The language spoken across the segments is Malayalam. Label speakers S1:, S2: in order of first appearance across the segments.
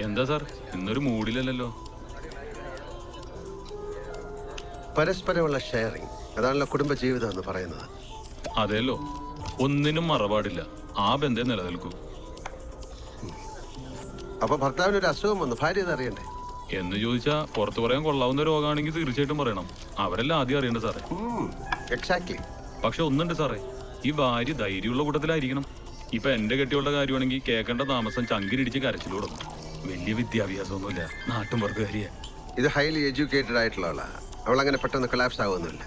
S1: എന്താ സാർ ഇന്നൊരു മൂഡിലല്ലോ?
S2: പരസ്പരമുള്ള ഷെയറിങ്, അതാണല്ലോ കുടുംബ ജീവിതം എന്ന് പറയുന്നത്.
S1: അതെല്ലോ, ഒന്നിനും മറപാടില്ല, ആ ബന്ധം നിലനിൽക്കൂ.
S2: അപ്പൊ ഭർത്താവിനൊരു അസുഖം വന്നു, ഭാര്യ ഇത് അറിയണ്ടേ?
S1: എന്ന് ചോദിച്ചാ പുറത്തു പറയാൻ കൊള്ളാവുന്ന രോഗമാണെങ്കിൽ തീർച്ചയായിട്ടും പറയണം. അവരെല്ലാം ആദ്യം അറിയണ്ട സാറേ.
S2: എക്സാക്ട്ലി.
S1: പക്ഷെ ഒന്നുണ്ട് സാറേ, ഈ ഭാര്യ ധൈര്യമുള്ള കൂട്ടത്തിലായിരിക്കണം. ഇപ്പൊ എന്റെ കെട്ടിയുള്ള കാര്യമാണെങ്കിൽ കേൾക്കേണ്ട താമസം ചങ്കിരിടിച്ച് കരച്ചിൽ തുടങ്ങും. വലിയ വിദ്യാഭ്യാസമൊന്നുമില്ല, നാട്ടും പുറത്തുകാരിയ.
S2: ഇത് ഹൈലി എഡ്യൂക്കേറ്റഡ് ആയിട്ടുള്ള ആളാ. അവൾ അങ്ങനെ പെട്ടെന്ന് കൊളാപ്സ് ആവുന്നില്ല.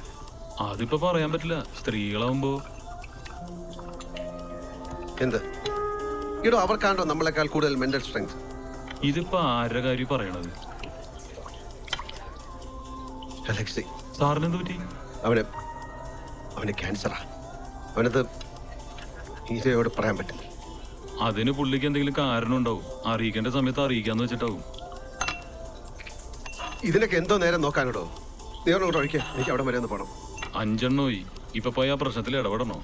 S1: അതിപ്പോ പറയാൻ പറ്റില്ല, സ്ത്രീകളാവുമ്പോ.
S2: എന്ത് ഇടോ, അവർക്കാണ്ടോ നമ്മളെക്കാൾ കൂടുതൽ മെന്റൽ സ്ട്രെങ്ത്?
S1: ഇതിപ്പോ ആരുടെ കാര്യം പറയണത്?
S2: അലക്സി
S1: സാറിനെന്ത് പറ്റി?
S2: അവന് ക്യാൻസറാ. അവനത് ഈസയോട് പറയാൻ പറ്റില്ല.
S1: അതിന് പുള്ളിക്ക് എന്തെങ്കിലും കാരണം ഉണ്ടാവും. അറിയിക്കേണ്ട സമയത്ത് അറിയിക്കാന്ന് വെച്ചിട്ടാവും.
S2: ഇതിനൊക്കെ എന്തോ നേരം നോക്കാനിടോ. നീ ഒന്നുകൂടെ ഒഴിക്കേ, എനിക്ക് അവിടെ വരെ ഒന്ന് പോകണം.
S1: 5 എണ്ണമായി. ഇപ്പൊ പോയി ആ പ്രശ്നത്തിൽ ഇടപെടണോ?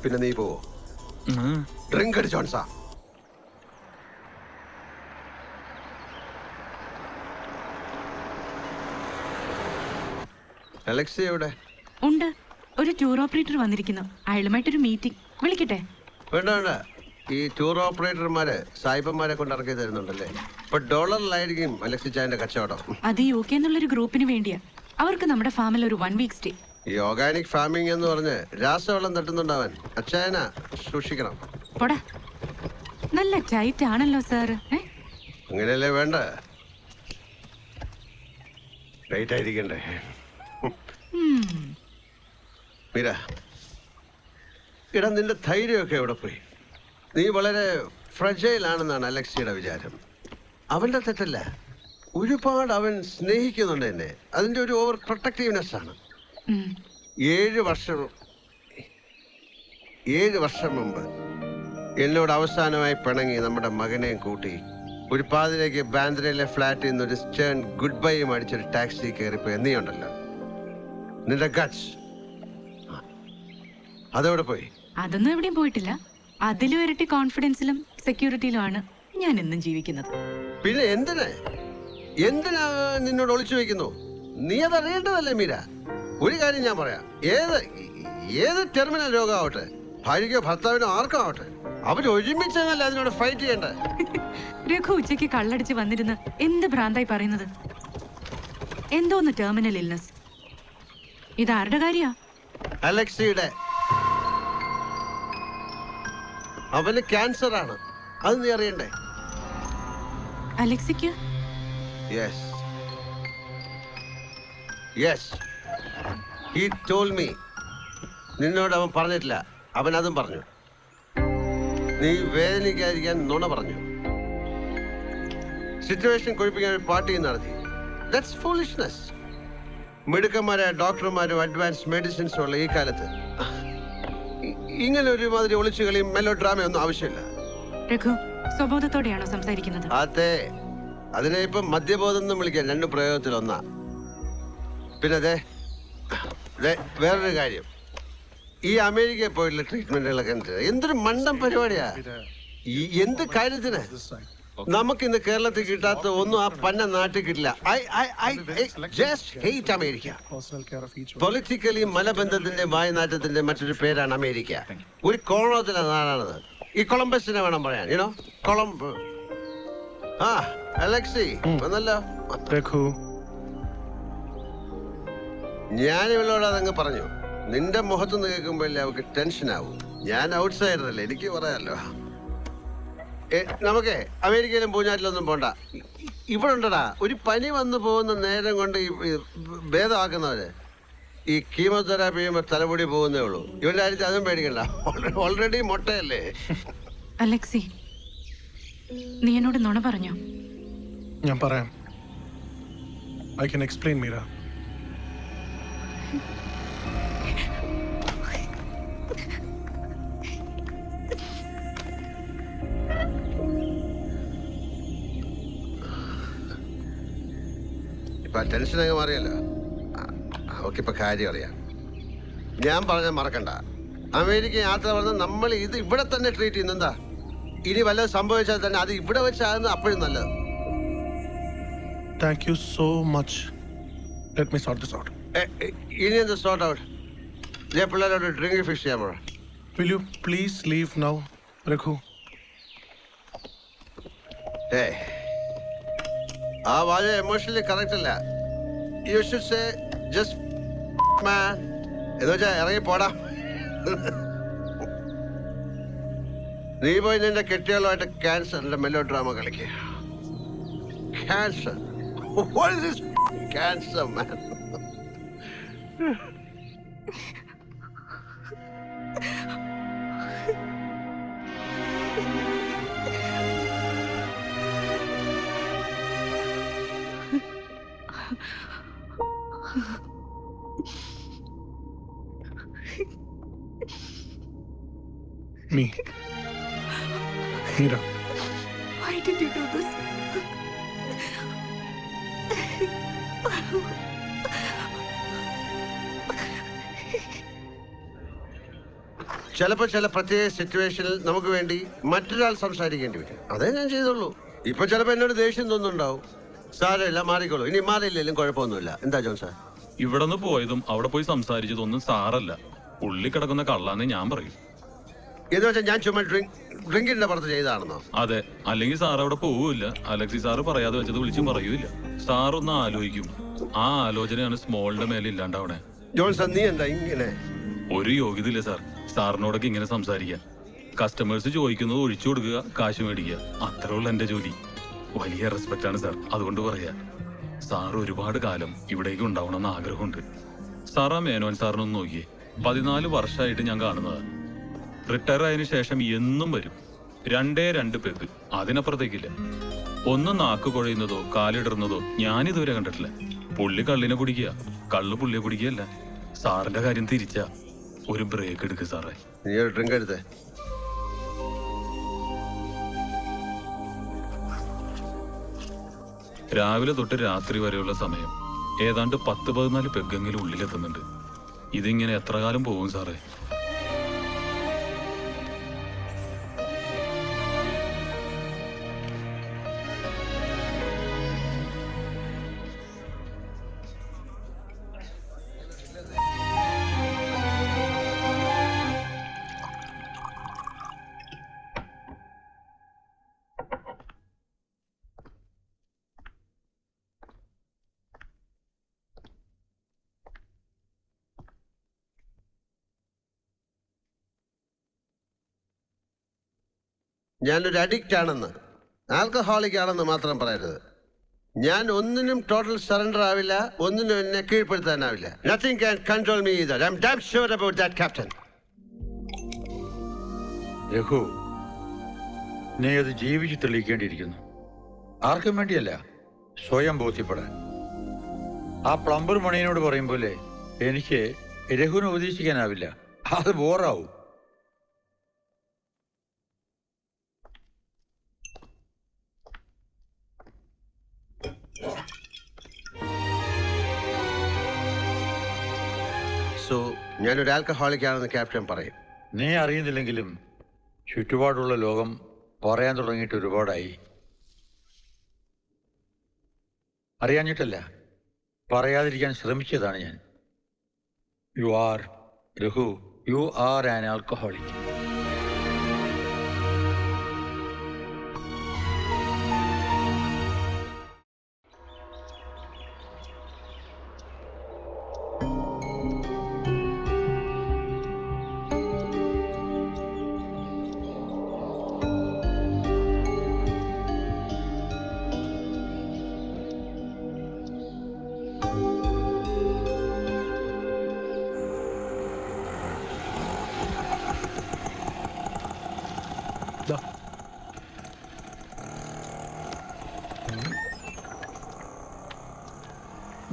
S2: പിന്നെ നീ പോവോ? ഡ്രിങ്ക് അടിച്ചോൺസാ. അലക്സി എവിടെ?
S3: ഉണ്ട്, ഒരു ടൂർ ഓപ്പറേറ്റർ വന്നിരിക്കുന്നു. അയാളുമായിട്ടൊരു മീറ്റിംഗ്. വിളിക്കട്ടെ?
S2: വേണ്ട വേണ്ട. ഈ ടൂർ ഓപ്പറേറ്റർമാര് സായിപ്പന്മാരെ കൊണ്ട് ഇറക്കി തരുന്നുണ്ടല്ലേ. ഇപ്പൊ ഡോളറിലായിരിക്കും അലക്സി ചായന്റെ കച്ചവടം.
S3: അത് UK എന്നുള്ളൊരു ഗ്രൂപ്പിന് വേണ്ടിയാ. അവർക്ക് നമ്മുടെ ഫാമിൽ ഒരു 1 വീക്ക് സ്റ്റേ.
S2: ഈ ഓർഗാനിക് ഫാമിംഗ് എന്ന് പറഞ്ഞ് രാസവെള്ളം തട്ടുന്നുണ്ടവൻ. അച്ചായന സൂക്ഷിക്കണം.
S3: പോടാ, നല്ല ടൈറ്റ് ആണല്ലോ സാറ്.
S2: അങ്ങനെയല്ലേ വേണ്ട, ടൈറ്റ് ആയിരിക്കണ്ടേ. മീര, ഇടാ, നിന്റെ ധൈര്യമൊക്കെ എവിടെ പോയി? നീ വളരെ ഫ്രജൈൽ ആണെന്നാണ് അലക്സിയുടെ വിചാരം. അവന്റെ തെറ്റല്ല, ഒരുപാട് അവൻ സ്നേഹിക്കുന്നുണ്ട് എന്നെ. അതിന്റെ ഒരു ഓവർ പ്രൊട്ടക്റ്റീവ്നെസ് ആണ്. 7 വർഷം മുമ്പ് എന്നോട് അവസാനമായി പിണങ്ങി നമ്മുടെ മകനെയും കൂട്ടി ഒരു പാതിലേക്ക് ബാന്ദ്രയിലെ ഫ്ലാറ്റിൽ നിന്ന് ഒരു സ്റ്റേൺ ഗുഡ് ബൈയും അടിച്ചൊരു ടാക്സി കയറിപ്പോയി. നീ ഉണ്ടല്ലോ, നിന്റെ ഗട്സ് അതെവിടെ പോയി?
S3: അതൊന്നും എവിടെയും പോയിട്ടില്ല. അതിലും ഇരട്ടി കോൺഫിഡൻസിലും സെക്യൂരിറ്റിയിലുമാണ് ഞാൻ എന്നും ജീവിക്കുന്നത്.
S2: പിന്നെ എന്തിനാ നിന്നോട് ഒളിച്ചു വെക്കുന്നു? നീ അതറിയേണ്ടതല്ലേ മീര. ഒരു കാര്യം ഞാൻ പറയാം, ഏത് ടെർമിനൽ രോഗമാവട്ടെ, ഭാര്യയ്ക്കോ ഭർത്താവിനോ ആർക്കോ ആവട്ടെ, അവർ ഒരുമിച്ചല്ല അതിനോട് ഫൈറ്റ് ചെയ്യണ്ട.
S3: രഘു ഉച്ചയ്ക്ക് കള്ളടിച്ച് വന്നിരുന്ന് എന്ത് ഭ്രാന്തായി പറയുന്നത്? എന്തോന്ന് ടെർമിനൽ ഇൽനസ്? ഇതാരുടെ കാര്യാ?
S2: അലക്സിയുടെ. അവന് ക്യാൻസർ ആണ്, അത് നീ അറിയണ്ടേ?
S3: അലക്സിക്ക്?
S2: Yes, he told me. നിന്നോട് അവൻ പറഞ്ഞിട്ടില്ല, അവൻ അതും പറഞ്ഞു. നീ വേദനിക്കാതിരിക്കാൻ നുണ പറഞ്ഞു. സിറ്റുവേഷൻ കുഴപ്പിക്കാൻ പാർട്ടി നടത്തി. That's foolishness. മിടുക്കന്മാരായ ഡോക്ടർമാരും അഡ്വാൻസ് മെഡിസിൻസും ഉള്ള ഈ കാലത്ത് ഇങ്ങനെ ഒരുമാതിരി ഒളിച്ചുകളിയും മെലോ ഡ്രാമയൊന്നും ആവശ്യമില്ല.
S3: രഘു സ്വബോധത്തോടെയാണോ സംസാരിക്കുന്നത്?
S2: അതെ, അതിനെ ഇപ്പം മദ്യബോധം എന്നും വിളിക്കാൻ 2 പ്രയോഗത്തിലൊന്നാ. പിന്നെ അതെ, വേറൊരു കാര്യം, ഈ അമേരിക്കയിൽ പോയിട്ടുള്ള ട്രീറ്റ്മെന്റുകളൊക്കെ എന്തൊരു മണ്ടം പരിപാടിയാ. എന്ത് കാര്യത്തിന്? നമുക്കിന്ന് കേരളത്തിൽ കിട്ടാത്ത ഒന്നും ആ പന്ന നാട്ടിൽ കിട്ടില്ല. അമേരിക്ക പൊളിറ്റിക്കലി മലബന്ധത്തിന്റെ വായനാറ്റത്തിന്റെ മറ്റൊരു പേരാണ് അമേരിക്ക. ഒരു കോളത്തിലെ നാടാണത്. ഈ കൊളംബസിനെ വേണം പറയാൻ. കൊളംബ്. ആ അലക്സി വന്നല്ലോ. ഞാൻ ഇവളോട് അതങ്ങ് പറഞ്ഞു. നിന്റെ മുഖത്തുനിന്ന് കേൾക്കുമ്പോഴല്ലേ അവർക്ക് ടെൻഷൻ ആവും. ഞാൻ ഔട്ട് സൈഡർ അല്ലേ, എനിക്ക് പറയാമല്ലോ. നമുക്ക് അമേരിക്കയിലും പൂഞ്ഞാറ്റിലൊന്നും പോണ്ട. ഇവിടെ ഉണ്ടടാ, ഒരു പനി വന്നു പോകുന്ന നേരം കൊണ്ട് ഈ ഭേദമാക്കുന്നവര് ഈ കീമോതെറാപ്പി ചെയ്യുമ്പോൾ തലമുടി പോകുന്നേ ഉള്ളൂ. ഇവരുടെ കാര്യത്തിൽ അതും പേടിക്കണ്ട, ഓൾറെഡി മൊട്ടയല്ലേ.
S3: അലക്സി, നീ എന്നോട് നുണ പറഞ്ഞോ?
S4: ഞാൻ പറയാം. I can explain, Meera.
S2: ഇപ്പൊ ടെൻഷനൊക്കെ മാറിയല്ലോ. അവക്കിപ്പോ കാര്യം അറിയാം. ഞാൻ പറഞ്ഞാൽ മറക്കണ്ട, അമേരിക്ക യാത്ര പറഞ്ഞാൽ നമ്മൾ ഇത് ഇവിടെ തന്നെ ട്രീറ്റ് ചെയ്യുന്നെന്താ. ഇനി വല്ലതും സംഭവിച്ചാൽ തന്നെ അത് ഇവിടെ വെച്ചാകുന്നത് അപ്പോഴും നല്ലത്.
S4: Thank you so much. Let me sort this out.
S2: ഇനി എന്ത് സോർട്ട് ഔട്ട്? ഞാൻ പിള്ളേരോട് ഡ്രിങ്ക് ഫിക്സ് ചെയ്യാൻ പോകാം.
S4: Will you please leave now, Raghu?
S2: ആ വാചകം എമോഷണലി കറക്റ്റ് അല്ല. യു ഷുഡ് സേ ജസ്റ്റ് മാൻ എന്ന് വെച്ചാൽ ഇറങ്ങി പോടാ. നീ പോയി നിന്റെ കെട്ടികളുമായിട്ട് ക്യാൻസറിന്റെ മെല്ലോ ഡ്രാമ കളിക്കുക. Cancer? What is this cancer, man?
S4: Me. Meera.
S3: Why did you do this?
S2: ചിലപ്പോൾ ചില പ്രത്യേക സിറ്റുവേഷനിൽ നമുക്ക് വേണ്ടി മറ്റൊരാൾ സംസാരിക്കേണ്ടി വരും. അതേ ഞാൻ ചെയ്തോളൂ. ഇപ്പൊ ചിലപ്പോൾ എന്നോട് ദേഷ്യം തോന്നുന്നുണ്ടാവും. സാരമില്ല, മാറിക്കോളൂ. ഇനി മാറിയില്ലെങ്കിലും കുഴപ്പമൊന്നുമില്ല. എന്താ ജോൺ സാർ?
S1: ഇവിടെ നിന്ന് പോയതും അവിടെ പോയി സംസാരിച്ചതൊന്നും സാറല്ല, ഉള്ളി കിടക്കുന്ന കള്ളാന്ന് ഞാൻ പറയും.
S2: എന്ന് വെച്ചാൽ ഞാൻ ചുമ്മാ ഡ്രിങ്കിന്റെ പുറത്ത് ചെയ്താണെന്നോ?
S1: അതെ, അല്ലെങ്കിൽ സാർ അവിടെ പോവില്ല. അലക്സി സാറ് പറയാതെ വെച്ചത് വിളിച്ചും പറയൂല. സാറൊന്ന് ആലോചിക്കും. ആ ആലോചനയാണ് സ്മോളിന്റെ മേലെ ഇല്ലാണ്ടാവണേ.
S2: ജോൺ സാർ, നീ എന്താ ഇങ്ങനെ?
S1: ഒരു യോഗ്യത ഇല്ല സാർ സാറിനോടൊക്കെ ഇങ്ങനെ സംസാരിക്കാൻ. കസ്റ്റമേഴ്സ് ചോദിക്കുന്നത് ഒഴിച്ചു കൊടുക്കുക, കാശ് മേടിക്കുക, അത്രേ ഉള്ളൂ എന്റെ ജോലി. വലിയ റെസ്പെക്റ്റ് ആണ് സാർ, അതുകൊണ്ട് പറയാ. സാർ ഒരുപാട് കാലം ഇവിടേക്ക് ഉണ്ടാവണമെന്ന് ആഗ്രഹമുണ്ട്. സാർ ആ മേനോൻ സാറിനൊന്ന് നോക്കിയേ. 14 വർഷമായിട്ട് ഞാൻ കാണുന്നതാണ്. റിട്ടയർ ആയതിനു ശേഷം എന്നും വരും. 2 പെഗ്, അതിനപ്പുറത്തേക്കില്ല. ഒന്ന് നാക്ക് കുഴയുന്നതോ കാലിടുന്നതോ ഞാനിതുവരെ കണ്ടിട്ടില്ല. പുള്ളി കള്ളിനെ കുടിക്കുക, കള്ള് പുള്ളിയെ കുടിക്കുകയല്ല. സാറിന്റെ കാര്യം തിരിച്ചാ. ഒരു ബ്രേക്ക് എടുക്കുക സാറേ.
S2: നീ ഒരു ഡ്രിങ്ക് എടുത്തേ.
S1: രാവിലെ തൊട്ട് രാത്രി വരെയുള്ള സമയം ഏതാണ്ട് 10-14 പെഗ്ഗെങ്കിലും ഉള്ളിലെത്തുന്നുണ്ട്. ഇതിങ്ങനെ എത്ര കാലം പോകും സാറേ?
S2: ഞാനൊരു അഡിക്റ്റ് ആണെന്ന്, ആൽക്കഹോളിക് ആണെന്ന് മാത്രം പറയരുത്. ഞാൻ ഒന്നിനും ടോട്ടൽ സറണ്ടർ ആവില്ല, ഒന്നിനും എന്നെ കീഴ്പ്പെടുത്താനാവില്ല. Nothing can control me either. I'm damn sure about that, Captain.
S5: Raghu, നീ അത് ജീവിച്ച് തെളിയിക്കേണ്ടിയിരിക്കുന്നു. ആർക്കും വേണ്ടിയല്ല, സ്വയം ബോധ്യപ്പെടാൻ. ആ പ്ലംബർ മണിയനോട് പറയും പോലെ എനിക്ക് രഘുവിനെ ഉപദേശിക്കാനാവില്ല, അത് ബോറാവും.
S2: സോ ഞാനൊരു ആൽക്കഹോളിക് ആണെന്ന് ക്യാപ്റ്റൻ പറയും.
S5: നീ അറിയുന്നില്ലെങ്കിലും ചുറ്റുപാടുള്ള ലോകം പറയാൻ തുടങ്ങിയിട്ട് ഒരുപാടായി. അറിയാഞ്ഞിട്ടല്ല, പറയാതിരിക്കാൻ ശ്രമിച്ചതാണ് ഞാൻ. Raghu, you are an alcoholic.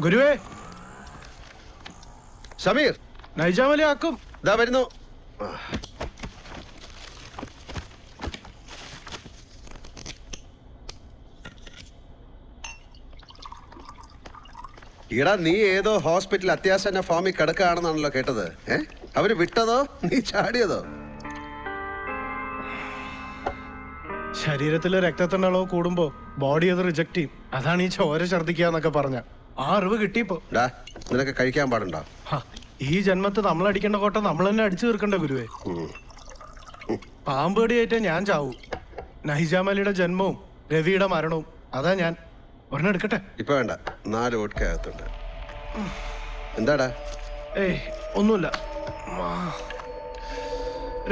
S4: ഗുരുവേ,
S2: സമീർ,
S4: നൈജാമലി ആക്കും.
S2: ഇതാ വരുന്നു. ഈടാ, നീ ഏതോ ഹോസ്പിറ്റൽ അത്യാസന്ന ഫോമിൽ കിടക്കുകയാണെന്നാണല്ലോ കേട്ടത്. അവര് വിട്ടതോ നീ ചാടിയതോ?
S4: ശരീരത്തിലെ രക്തത്തിന്റെ അളവ് കൂടുമ്പോ ബോഡി അത് റിജക്ട് ചെയ്യും. അതാണ് ഈ ചോര ഛർദ്ദിക്കുക എന്നൊക്കെ പറഞ്ഞ. ആ അറിവ് കിട്ടിയപ്പോ
S2: ഡാ നിനക്ക് കഴിക്കാൻ പാടുണ്ടോ?
S4: ഈ ജന്മത്ത് നമ്മളടിക്കേണ്ട കോട്ട നമ്മൾ തന്നെ അടിച്ചു തീർക്കണ്ട ഗുരുവേ. പാമ്പേടിയായിട്ട് ഞാൻ ചാവൂ. നൈജാമലിയുടെ ജന്മവും രവിയുടെ മരണവും അതാ ഞാൻ. ഒരെണ്ണം എടുക്കട്ടെ?
S2: ഇപ്പൊ വേണ്ട, 4 വോട്ട്ക അകത്തുണ്ട്. എന്താടാ?
S4: ഏയ് ഒന്നുമില്ല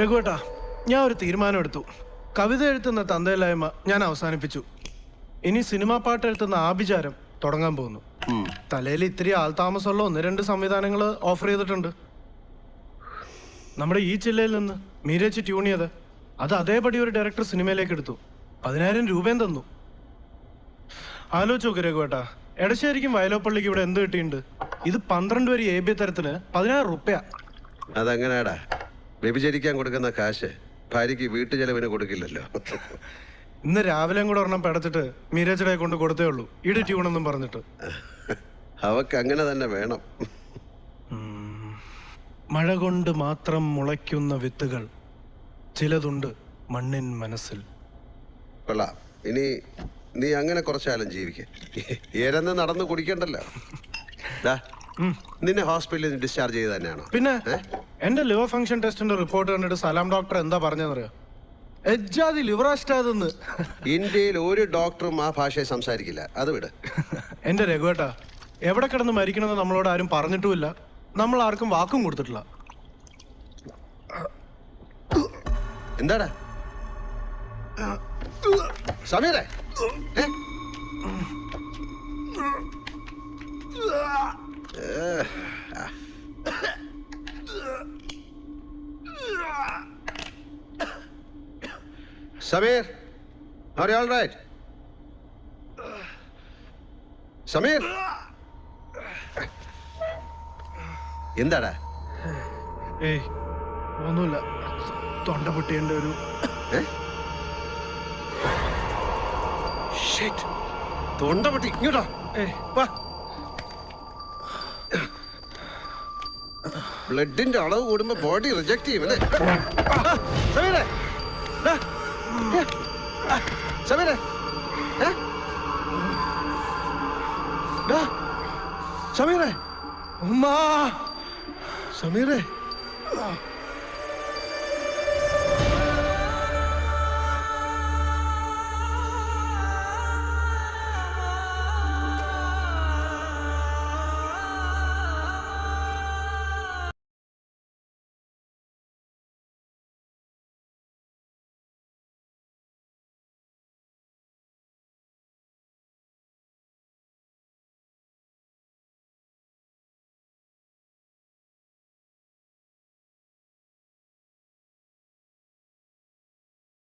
S4: രഘുവേട്ടാ, ഞാൻ ഒരു തീരുമാനം എടുത്തു. കവിത എഴുത്തുന്ന തന്തയില്ലായ്മ ഞാൻ അവസാനിപ്പിച്ചു. ഇനി സിനിമാ പാട്ട് എഴുത്തുന്ന ആഭിചാരം തുടങ്ങാൻ പോകുന്നു. തലയിൽ ഇത്തിരി ആൾതാമസമുള്ള 1-2 സംവിധാനങ്ങൾ ഓഫർ ചെയ്തിട്ടുണ്ട്. നമ്മുടെ ഈ ജില്ലയിൽ നിന്ന് മീരച്ച് ട്യൂൺ ചെയ്ത് അത് അതേപടി ഒരു ഡയറക്ടർ സിനിമയിലേക്ക് എടുത്തു. 10,000 രൂപയും തന്നു. ആലോചിച്ച് നോക്ക് രഘുവേട്ടാ, എടശ്ശേരിക്കും വയലോപ്പള്ളിക്കും ഇവിടെ എന്ത് കിട്ടിയിട്ടുണ്ട്? ഇത് 12 വരി AB തരത്തിന് 10,000 റുപ്യ.
S2: അതെങ്ങനെയാടാ? വ്യഭിചരിക്കാൻ കൊടുക്കുന്ന കാശ് ഭാര്യയ്ക്ക് വീട്ടു ചെലവിന് കൊടുക്കില്ലല്ലോ.
S4: ഇന്ന് രാവിലെയും കൂടെ ഒരെണ്ണം പെടച്ചിട്ട് മീരച്ചടെ കൊണ്ട് കൊടുത്തേ ഉള്ളൂ, ഇടി ട്യൂണെന്നും പറഞ്ഞിട്ട്.
S2: അവക്ക് അങ്ങനെ തന്നെ വേണം.
S4: മഴ കൊണ്ട് മാത്രം മുളയ്ക്കുന്ന വിത്തുകൾ ചിലതുണ്ട് മണ്ണിൻ മനസ്സിൽ.
S2: കൊള്ളാം. ഇനി നീ അങ്ങനെ കുറച്ചാലും ജീവിക്ക. ഏരെന്ന് നടന്ന് കുടിക്കണ്ടല്ലോ. നിന്നെ ഹോസ്പിറ്റലിൽ ഡിസ്ചാർജ് ചെയ്ത് തന്നെയാണോ?
S4: പിന്നെ എന്റെ ലിവർ ഫംഗ്ഷൻ ടെസ്റ്റിന്റെ റിപ്പോർട്ട് കണ്ടിട്ട് സലാം ഡോക്ടർ എന്താ പറഞ്ഞതെന്നറിയോ? എജ്ജാതി ലിവറാസ്റ്റാതെന്ന്.
S2: ഇന്ത്യയിൽ ഒരു ഡോക്ടറും ആ ഭാഷയെ സംസാരിക്കില്ല. അത് വിട്.
S4: എന്റെ രഘുവേട്ടാ, എവിടെ കിടന്ന് മരിക്കണമെന്ന് നമ്മളോട് ആരും പറഞ്ഞിട്ടുമില്ല, നമ്മൾ ആർക്കും വാക്കും കൊടുത്തിട്ടില്ല.
S2: എന്താടാ സമീറേ? Sameer, are you all right? Sameer, എന്താടാ?
S4: ഏയ് ഒന്നുമില്ല, തൊണ്ട പൊട്ടിയന്റെ ഒരു
S2: തൊണ്ട പൊട്ടി. ഇങ്ങോട്ടോ വാ. ബ്ലഡിന്റെ അളവ് കൂടുമ്പോ ബോഡി റിജക്ട് ചെയ്യും അല്ലേ? സമീറേ, സമീറേ, സമീറേ,
S4: ഉമ്മാ,
S2: സമീറേ.